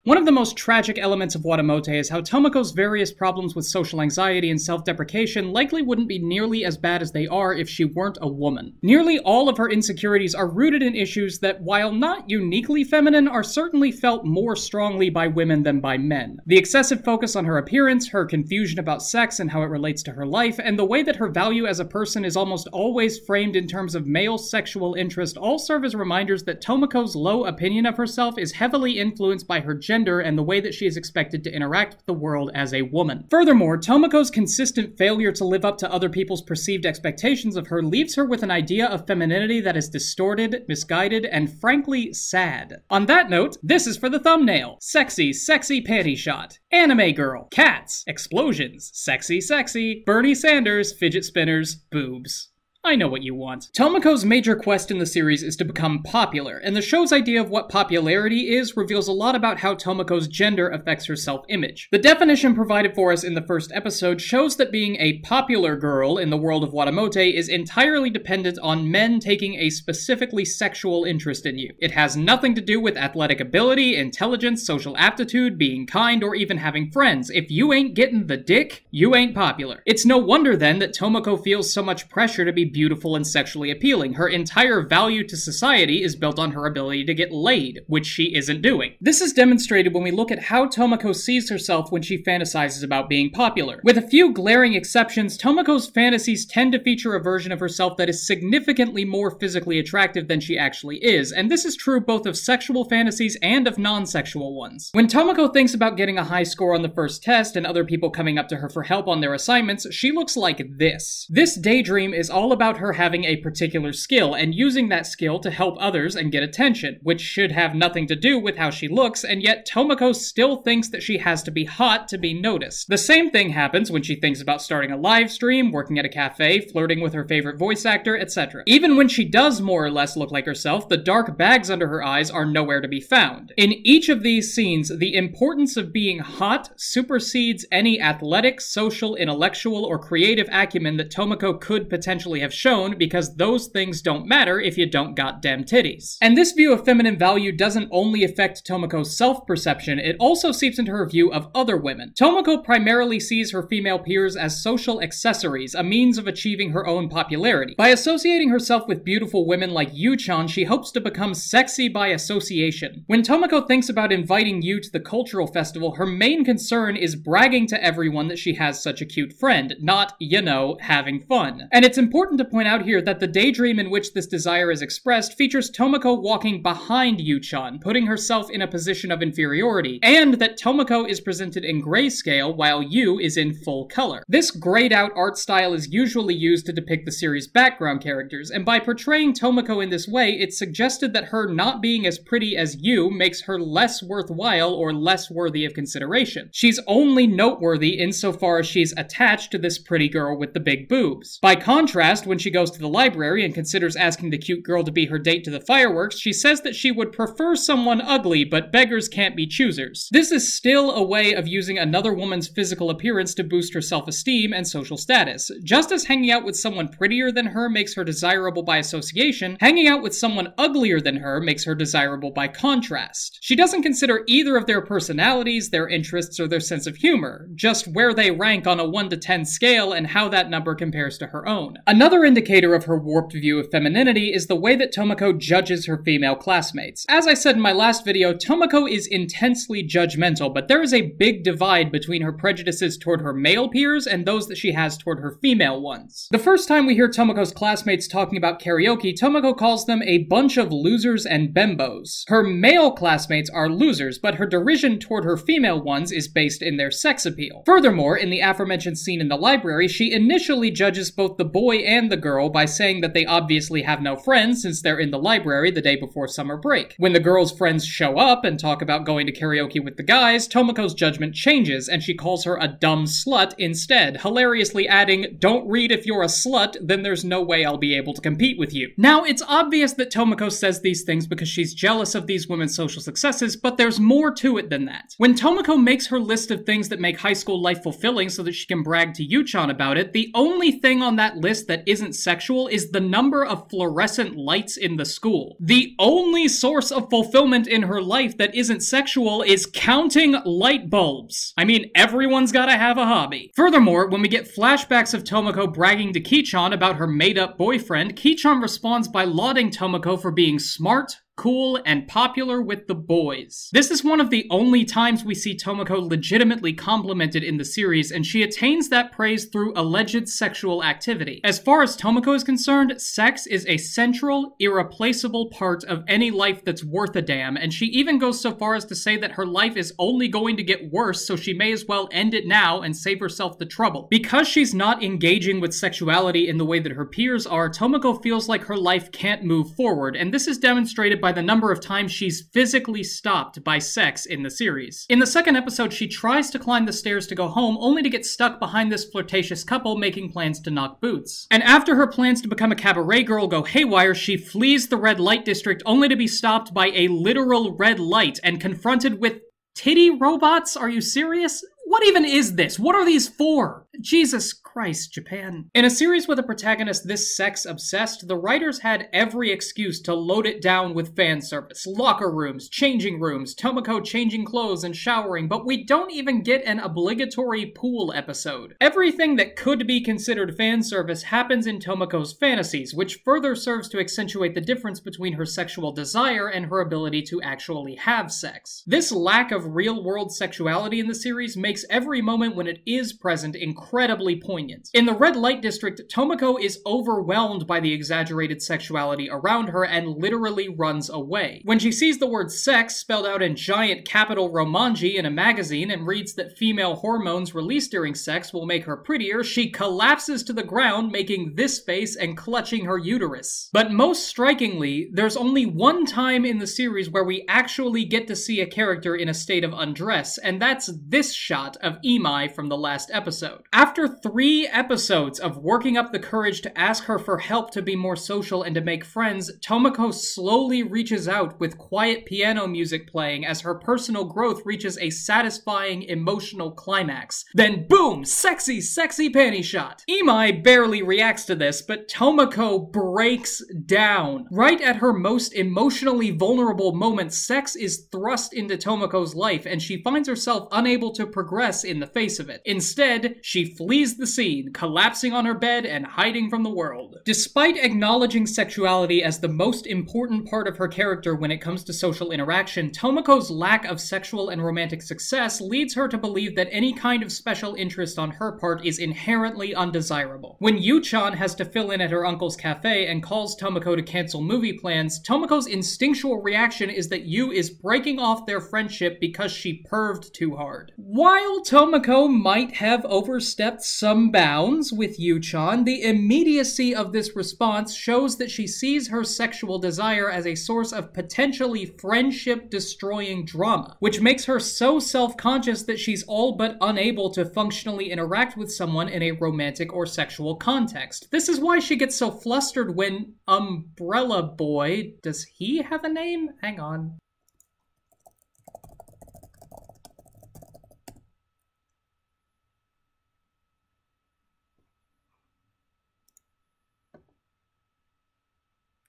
One of the most tragic elements of Watamote is how Tomoko's various problems with social anxiety and self-deprecation likely wouldn't be nearly as bad as they are if she weren't a woman. Nearly all of her insecurities are rooted in issues that, while not uniquely feminine, are certainly felt more strongly by women than by men. The excessive focus on her appearance, her confusion about sex and how it relates to her life, and the way that her value as a person is almost always framed in terms of male sexual interest all serve as reminders that Tomoko's low opinion of herself is heavily influenced by her gender and the way that she is expected to interact with the world as a woman. Furthermore, Tomoko's consistent failure to live up to other people's perceived expectations of her leaves her with an idea of femininity that is distorted, misguided, and frankly sad. On that note, this is for the thumbnail. Sexy, sexy panty shot. Anime girl. Cats. Explosions. Sexy, sexy. Bernie Sanders. Fidget spinners. Boobs. I know what you want. Tomoko's major quest in the series is to become popular, and the show's idea of what popularity is reveals a lot about how Tomoko's gender affects her self-image. The definition provided for us in the first episode shows that being a popular girl in the world of Watamote is entirely dependent on men taking a specifically sexual interest in you. It has nothing to do with athletic ability, intelligence, social aptitude, being kind, or even having friends. If you ain't getting the dick, you ain't popular. It's no wonder then that Tomoko feels so much pressure to be beautiful and sexually appealing. Her entire value to society is built on her ability to get laid, which she isn't doing. This is demonstrated when we look at how Tomoko sees herself when she fantasizes about being popular. With a few glaring exceptions, Tomoko's fantasies tend to feature a version of herself that is significantly more physically attractive than she actually is, and this is true both of sexual fantasies and of non-sexual ones. When Tomoko thinks about getting a high score on the first test and other people coming up to her for help on their assignments, she looks like this. This daydream is all about her having a particular skill and using that skill to help others and get attention, which should have nothing to do with how she looks, and yet Tomoko still thinks that she has to be hot to be noticed. The same thing happens when she thinks about starting a live stream, working at a cafe, flirting with her favorite voice actor, etc. Even when she does more or less look like herself, the dark bags under her eyes are nowhere to be found. In each of these scenes, the importance of being hot supersedes any athletic, social, intellectual, or creative acumen that Tomoko could potentially have shown, because those things don't matter if you don't goddamn titties. And this view of feminine value doesn't only affect Tomoko's self-perception, it also seeps into her view of other women. Tomoko primarily sees her female peers as social accessories, a means of achieving her own popularity. By associating herself with beautiful women like Yuu-chan, she hopes to become sexy by association. When Tomoko thinks about inviting Yuu to the cultural festival, her main concern is bragging to everyone that she has such a cute friend, not, you know, having fun. And it's important to point out here that the daydream in which this desire is expressed features Tomoko walking behind Yuu-chan, putting herself in a position of inferiority, and that Tomoko is presented in grayscale while Yuu is in full color. This grayed out art style is usually used to depict the series' background characters, and by portraying Tomoko in this way, it's suggested that her not being as pretty as Yuu makes her less worthwhile or less worthy of consideration. She's only noteworthy insofar as she's attached to this pretty girl with the big boobs. By contrast, when she goes to the library and considers asking the cute girl to be her date to the fireworks, she says that she would prefer someone ugly, but beggars can't be choosers. This is still a way of using another woman's physical appearance to boost her self-esteem and social status. Just as hanging out with someone prettier than her makes her desirable by association, hanging out with someone uglier than her makes her desirable by contrast. She doesn't consider either of their personalities, their interests, or their sense of humor, just where they rank on a 1 to 10 scale and how that number compares to her own. Another indicator of her warped view of femininity is the way that Tomoko judges her female classmates. As I said in my last video, Tomoko is intensely judgmental, but there is a big divide between her prejudices toward her male peers and those that she has toward her female ones. The first time we hear Tomoko's classmates talking about karaoke, Tomoko calls them a bunch of losers and bembos. Her male classmates are losers, but her derision toward her female ones is based in their sex appeal. Furthermore, in the aforementioned scene in the library, she initially judges both the boy and the girl by saying that they obviously have no friends since they're in the library the day before summer break. When the girl's friends show up and talk about going to karaoke with the guys, Tomoko's judgment changes and she calls her a dumb slut instead, hilariously adding, "Don't read if you're a slut, then there's no way I'll be able to compete with you." Now, it's obvious that Tomoko says these things because she's jealous of these women's social successes, but there's more to it than that. When Tomoko makes her list of things that make high school life fulfilling so that she can brag to Yuu-chan about it, the only thing on that list that isn't sexual is the number of fluorescent lights in the school. The only source of fulfillment in her life that isn't sexual is counting light bulbs. I mean, everyone's gotta have a hobby. Furthermore, when we get flashbacks of Tomoko bragging to Kii-chan about her made-up boyfriend, Kii-chan responds by lauding Tomoko for being smart, cool, and popular with the boys. This is one of the only times we see Tomoko legitimately complimented in the series, and she attains that praise through alleged sexual activity. As far as Tomoko is concerned, sex is a central, irreplaceable part of any life that's worth a damn, and she even goes so far as to say that her life is only going to get worse, so she may as well end it now and save herself the trouble. Because she's not engaging with sexuality in the way that her peers are, Tomoko feels like her life can't move forward, and this is demonstrated by the number of times she's physically stopped by sex in the series. In the second episode, she tries to climb the stairs to go home, only to get stuck behind this flirtatious couple making plans to knock boots. And after her plans to become a cabaret girl go haywire, she flees the red light district only to be stopped by a literal red light and confronted with titty robots? Are you serious? What even is this? What are these for? Jesus Christ, Japan. In a series with a protagonist this sex-obsessed, the writers had every excuse to load it down with fan service. Locker rooms, changing rooms, Tomoko changing clothes and showering, but we don't even get an obligatory pool episode. Everything that could be considered fan service happens in Tomoko's fantasies, which further serves to accentuate the difference between her sexual desire and her ability to actually have sex. This lack of real-world sexuality in the series makes every moment when it is present incredibly poignant. In the red light district, Tomoko is overwhelmed by the exaggerated sexuality around her and literally runs away. When she sees the word sex spelled out in giant capital Romanji in a magazine and reads that female hormones released during sex will make her prettier, she collapses to the ground, making this face and clutching her uterus. But most strikingly, there's only one time in the series where we actually get to see a character in a state of undress, and that's this shot of Imai from the last episode. After 3 episodes of working up the courage to ask her for help to be more social and to make friends, Tomoko slowly reaches out with quiet piano music playing as her personal growth reaches a satisfying emotional climax. Then boom! Sexy, sexy panty shot! Imai barely reacts to this, but Tomoko breaks down. Right at her most emotionally vulnerable moment, sex is thrust into Tomoko's life, and she finds herself unable to progress in the face of it. Instead, she flees the scene, collapsing on her bed and hiding from the world. Despite acknowledging sexuality as the most important part of her character when it comes to social interaction, Tomoko's lack of sexual and romantic success leads her to believe that any kind of special interest on her part is inherently undesirable. When Yuu-chan has to fill in at her uncle's cafe and calls Tomoko to cancel movie plans, Tomoko's instinctual reaction is that Yu is breaking off their friendship because she perved too hard. While Tomoko might have overstepped some bounds with Yuu-chan, the immediacy of this response shows that she sees her sexual desire as a source of potentially friendship-destroying drama, which makes her so self-conscious that she's all but unable to functionally interact with someone in a romantic or sexual context. This is why she gets so flustered when Umbrella Boy, does he have a name? Hang on.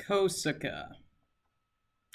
Kosaka.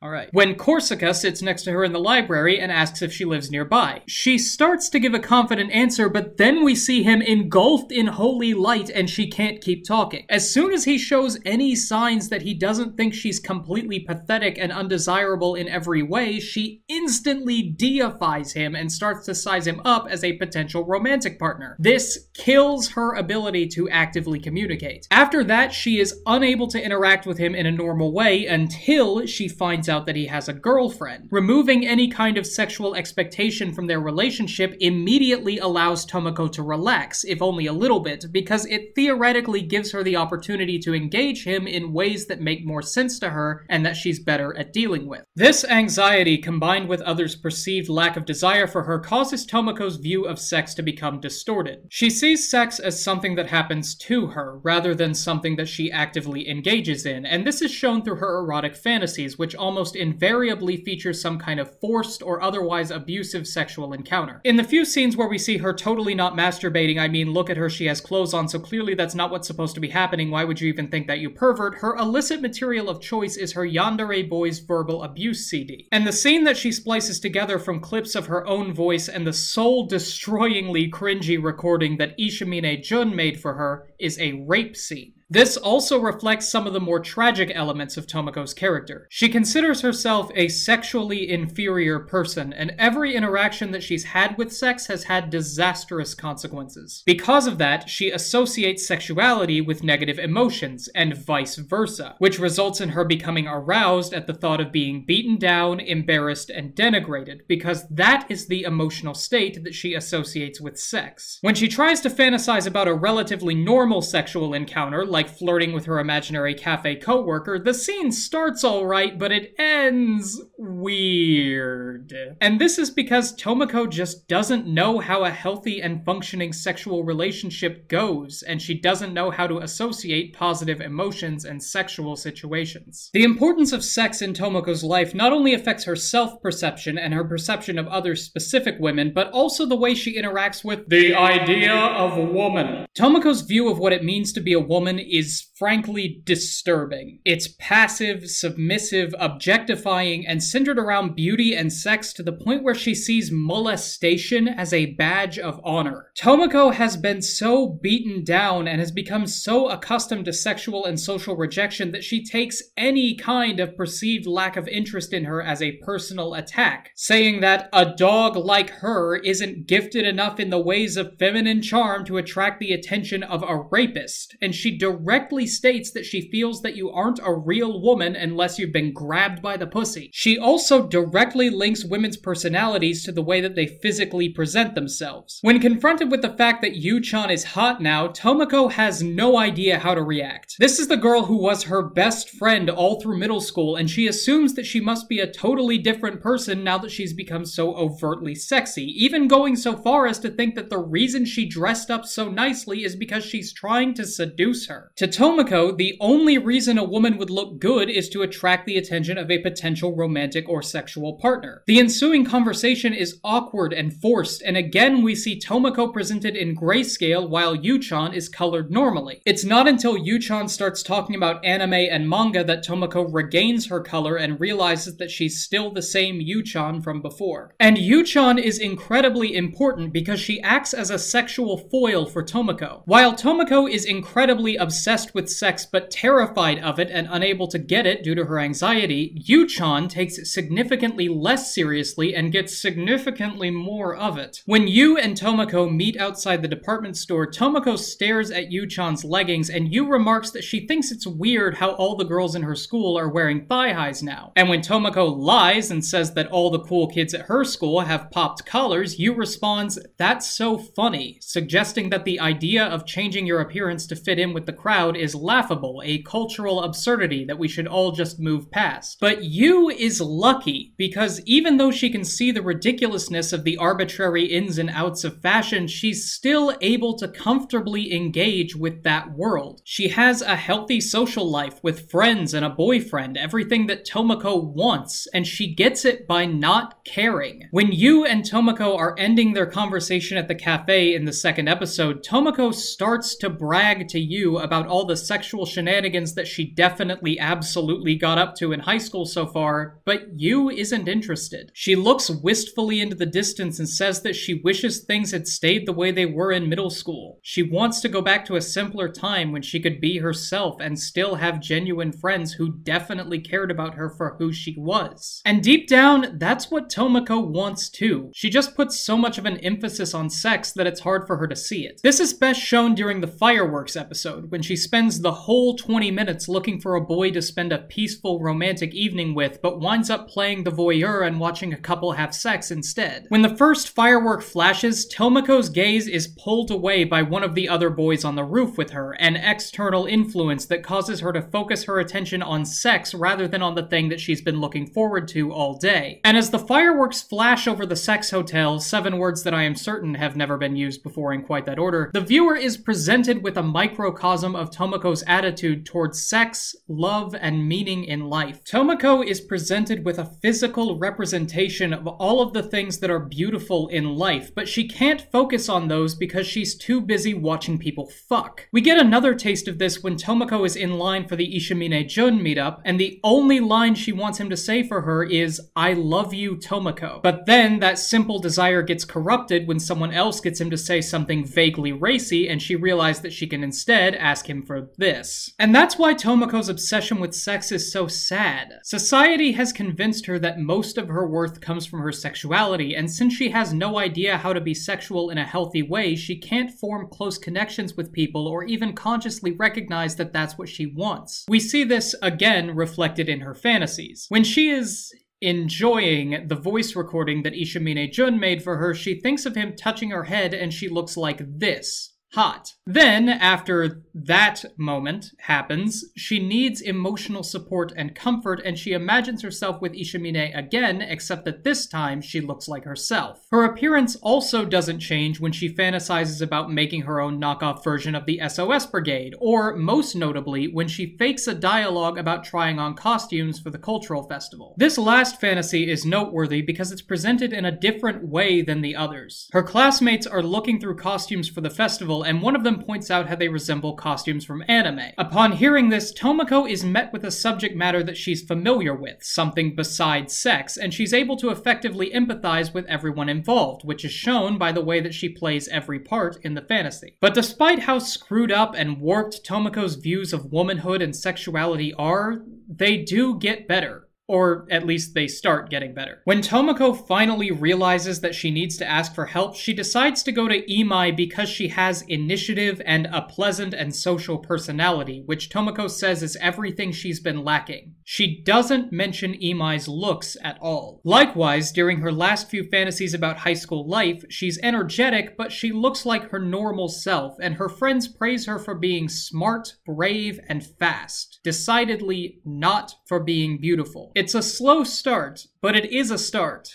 Alright. When Corsica sits next to her in the library and asks if she lives nearby. She starts to give a confident answer, but then we see him engulfed in holy light and she can't keep talking. As soon as he shows any signs that he doesn't think she's completely pathetic and undesirable in every way, she instantly deifies him and starts to size him up as a potential romantic partner. This kills her ability to actively communicate. After that, she is unable to interact with him in a normal way until she finds out that he has a girlfriend. Removing any kind of sexual expectation from their relationship immediately allows Tomoko to relax, if only a little bit, because it theoretically gives her the opportunity to engage him in ways that make more sense to her and that she's better at dealing with. This anxiety, combined with others' perceived lack of desire for her, causes Tomoko's view of sex to become distorted. She sees sex as something that happens to her, rather than something that she actively engages in, and this is shown through her erotic fantasies, which almost almost invariably features some kind of forced or otherwise abusive sexual encounter. In the few scenes where we see her totally not masturbating, I mean, look at her, she has clothes on, so clearly that's not what's supposed to be happening, why would you even think that, you pervert? Her illicit material of choice is her Yandere Boys verbal abuse CD. And the scene that she splices together from clips of her own voice and the soul-destroyingly cringy recording that Ishamine Jun made for her is a rape scene. This also reflects some of the more tragic elements of Tomoko's character. She considers herself a sexually inferior person, and every interaction that she's had with sex has had disastrous consequences. Because of that, she associates sexuality with negative emotions, and vice versa, which results in her becoming aroused at the thought of being beaten down, embarrassed, and denigrated, because that is the emotional state that she associates with sex. When she tries to fantasize about a relatively normal sexual encounter, like flirting with her imaginary cafe coworker, the scene starts alright, but it ends weird. And this is because Tomoko just doesn't know how a healthy and functioning sexual relationship goes, and she doesn't know how to associate positive emotions and sexual situations. The importance of sex in Tomoko's life not only affects her self-perception and her perception of other specific women, but also the way she interacts with the idea of a woman. Tomoko's view of what it means to be a woman is frankly disturbing. It's passive, submissive, objectifying, and centered around beauty and sex to the point where she sees molestation as a badge of honor. Tomoko has been so beaten down and has become so accustomed to sexual and social rejection that she takes any kind of perceived lack of interest in her as a personal attack, saying that a dog like her isn't gifted enough in the ways of feminine charm to attract the attention of a rapist, and she directly states that she feels that you aren't a real woman unless you've been grabbed by the pussy. She also directly links women's personalities to the way that they physically present themselves. When confronted with the fact that Yuu-chan is hot now, Tomoko has no idea how to react. This is the girl who was her best friend all through middle school, and she assumes that she must be a totally different person now that she's become so overtly sexy, even going so far as to think that the reason she dressed up so nicely is because she's trying to seduce her. To Tomoko, the only reason a woman would look good is to attract the attention of a potential romantic or sexual partner. The ensuing conversation is awkward and forced, and again we see Tomoko presented in grayscale while Yuu-chan is colored normally. It's not until Yuu-chan starts talking about anime and manga that Tomoko regains her color and realizes that she's still the same Yuu-chan from before. And Yuu-chan is incredibly important because she acts as a sexual foil for Tomoko. While Tomoko is incredibly obsessed with sex but terrified of it and unable to get it due to her anxiety, Yuu-chan takes it significantly less seriously and gets significantly more of it. When Yu and Tomoko meet outside the department store, Tomoko stares at Yuu-chan's leggings and Yu remarks that she thinks it's weird how all the girls in her school are wearing thigh-highs now. And when Tomoko lies and says that all the cool kids at her school have popped collars, Yu responds, "That's so funny," suggesting that the idea of changing your appearance to fit in with the crowd is laughable, a cultural absurdity that we should all just move past. But Yu is lucky, because even though she can see the ridiculousness of the arbitrary ins and outs of fashion, she's still able to comfortably engage with that world. She has a healthy social life with friends and a boyfriend, everything that Tomoko wants, and she gets it by not caring. When Yu and Tomoko are ending their conversation at the cafe in the second episode, Tomoko starts to brag to Yu about all the sexual shenanigans that she definitely absolutely got up to in high school so far, but Yu isn't interested. She looks wistfully into the distance and says that she wishes things had stayed the way they were in middle school. She wants to go back to a simpler time when she could be herself and still have genuine friends who definitely cared about her for who she was. And deep down, that's what Tomoko wants too. She just puts so much of an emphasis on sex that it's hard for her to see it. This is best shown during the fireworks episode, when she spends the whole 20 minutes looking for a boy to spend a peaceful romantic evening with, but winds up playing the voyeur and watching a couple have sex instead. When the first firework flashes, Tomoko's gaze is pulled away by one of the other boys on the roof with her, an external influence that causes her to focus her attention on sex rather than on the thing that she's been looking forward to all day. And as the fireworks flash over the sex hotel, 7 words that I am certain have never been used before in quite that order, the viewer is presented with a microcosm of Tomoko Tomoko's attitude towards sex, love, and meaning in life. Tomoko is presented with a physical representation of all of the things that are beautiful in life, but she can't focus on those because she's too busy watching people fuck. We get another taste of this when Tomoko is in line for the Ishamine-jun meetup, and the only line she wants him to say for her is, "I love you, Tomoko." But then that simple desire gets corrupted when someone else gets him to say something vaguely racy, and she realizes that she can instead ask him for this. And that's why Tomoko's obsession with sex is so sad. Society has convinced her that most of her worth comes from her sexuality, and since she has no idea how to be sexual in a healthy way, she can't form close connections with people or even consciously recognize that that's what she wants. We see this again reflected in her fantasies. When she is enjoying the voice recording that Ishamine-jun made for her, she thinks of him touching her head and she looks like this. Hot. Then, after that moment happens, she needs emotional support and comfort, and she imagines herself with Ishamine again, except that this time she looks like herself. Her appearance also doesn't change when she fantasizes about making her own knockoff version of the SOS Brigade, or, most notably, when she fakes a dialogue about trying on costumes for the cultural festival. This last fantasy is noteworthy because it's presented in a different way than the others. Her classmates are looking through costumes for the festival, and one of them points out how they resemble costumes from anime. Upon hearing this, Tomoko is met with a subject matter that she's familiar with, something besides sex, and she's able to effectively empathize with everyone involved, which is shown by the way that she plays every part in the fantasy. But despite how screwed up and warped Tomoko's views of womanhood and sexuality are, they do get better. Or at least they start getting better. When Tomoko finally realizes that she needs to ask for help, she decides to go to Imai because she has initiative and a pleasant and social personality, which Tomoko says is everything she's been lacking. She doesn't mention Imai's looks at all. Likewise, during her last few fantasies about high school life, she's energetic, but she looks like her normal self, and her friends praise her for being smart, brave, and fast. Decidedly not for being beautiful. It's a slow start, but it is a start,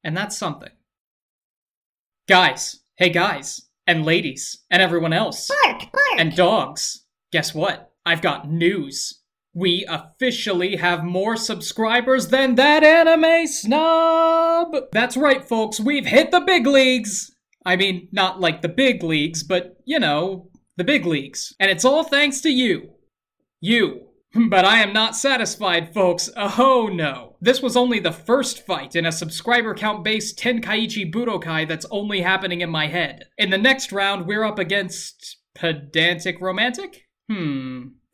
and that's something. Guys, hey guys, and ladies, and everyone else, Bark. and dogs, guess what? I've got news. We officially have more subscribers than that anime snob! That's right, folks, we've hit the big leagues! I mean, not like the big leagues, but, you know, the big leagues. And it's all thanks to you. You. But I am not satisfied, folks. Oh no. This was only the first fight in a subscriber count-based Tenkaichi Budokai that's only happening in my head. In the next round, we're up against... Pedantic Romantic?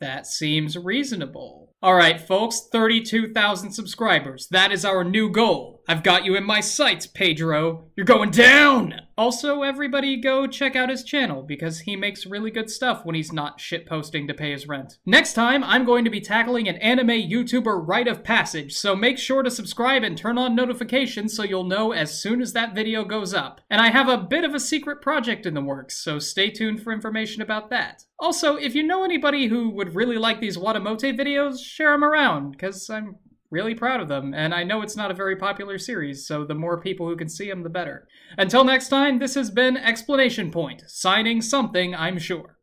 That seems reasonable. Alright, folks, 32,000 subscribers. That is our new goal. I've got you in my sights, Pedro. You're going down! Also, everybody go check out his channel, because he makes really good stuff when he's not shitposting to pay his rent. Next time, I'm going to be tackling an anime YouTuber rite of passage, so make sure to subscribe and turn on notifications so you'll know as soon as that video goes up. And I have a bit of a secret project in the works, so stay tuned for information about that. Also, if you know anybody who would really like these Watamote videos, share them around, because I'm really proud of them, and I know it's not a very popular series, so the more people who can see them, the better. Until next time, this has been Explanation Point, signing something, I'm sure.